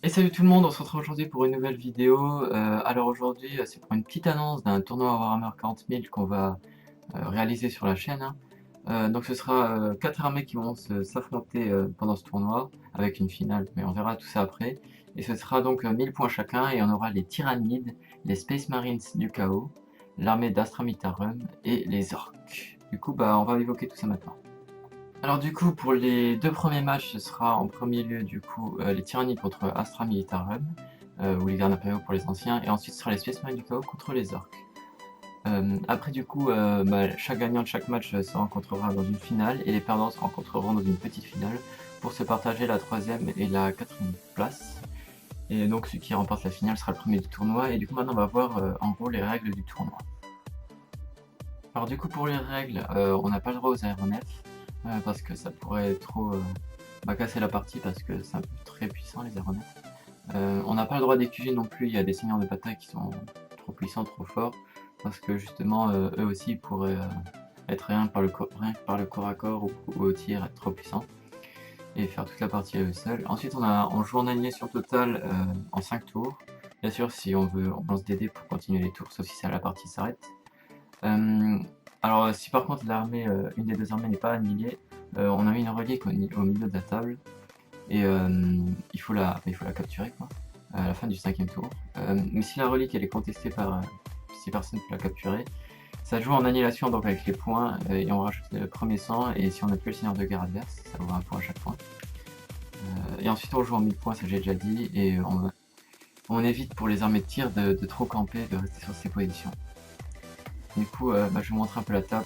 Et salut tout le monde, on se retrouve aujourd'hui pour une nouvelle vidéo. Alors aujourd'hui, c'est pour une petite annonce d'un tournoi Warhammer 40 000 qu'on va réaliser sur la chaîne, hein. Donc ce sera 4 armées qui vont s'affronter pendant ce tournoi, avec une finale, mais on verra tout ça après. Et ce sera donc 1000 points chacun, et on aura les Tyrannides, les Space Marines du Chaos, l'armée d'Astra Militarum et les Orques. Du coup, bah, on va évoquer tout ça maintenant. Alors du coup, pour les deux premiers matchs, ce sera en premier lieu du coup les Tyrannies contre Astra Militarum, ou les gardes impériaux pour les anciens, et ensuite ce sera les Space Marines du Chaos contre les Orques. Après du coup, bah, chaque gagnant de chaque match se rencontrera dans une finale, et les perdants se rencontreront dans une petite finale pour se partager la troisième et la quatrième place. Et donc celui qui remporte la finale sera le premier du tournoi, et du coup maintenant on va voir en gros les règles du tournoi. Alors du coup pour les règles, on n'a pas le droit aux aéronefs, parce que ça pourrait trop casser la partie, parce que c'est un peu très puissant les aéronefs. On n'a pas le droit d'écuger non plus, il y a des seigneurs de bataille qui sont trop puissants, trop forts, parce que justement eux aussi ils pourraient être rien que par le corps à corps ou au tir, être trop puissants, et faire toute la partie à eux seuls. Ensuite on joue en annihilation totale en 5 tours. Bien sûr si on veut on lance des dés pour continuer les tours, sauf si la partie s'arrête. Alors si par contre l'armée, une des deux armées n'est pas annihilée, on a mis une relique au milieu de la table, et il faut la capturer quoi, à la fin du 5e tour. Mais si la relique elle est contestée par si personne ne peut la capturer, ça joue en annihilation donc avec les points, et on rajoute le premier sang, et si on a tué le seigneur de guerre adverse, ça vaut un point à chaque point. Et ensuite on joue en 1000 points, ça j'ai déjà dit, et on évite pour les armées de tir de trop camper, de rester sur ses positions. Du coup, je vais vous montrer un peu la table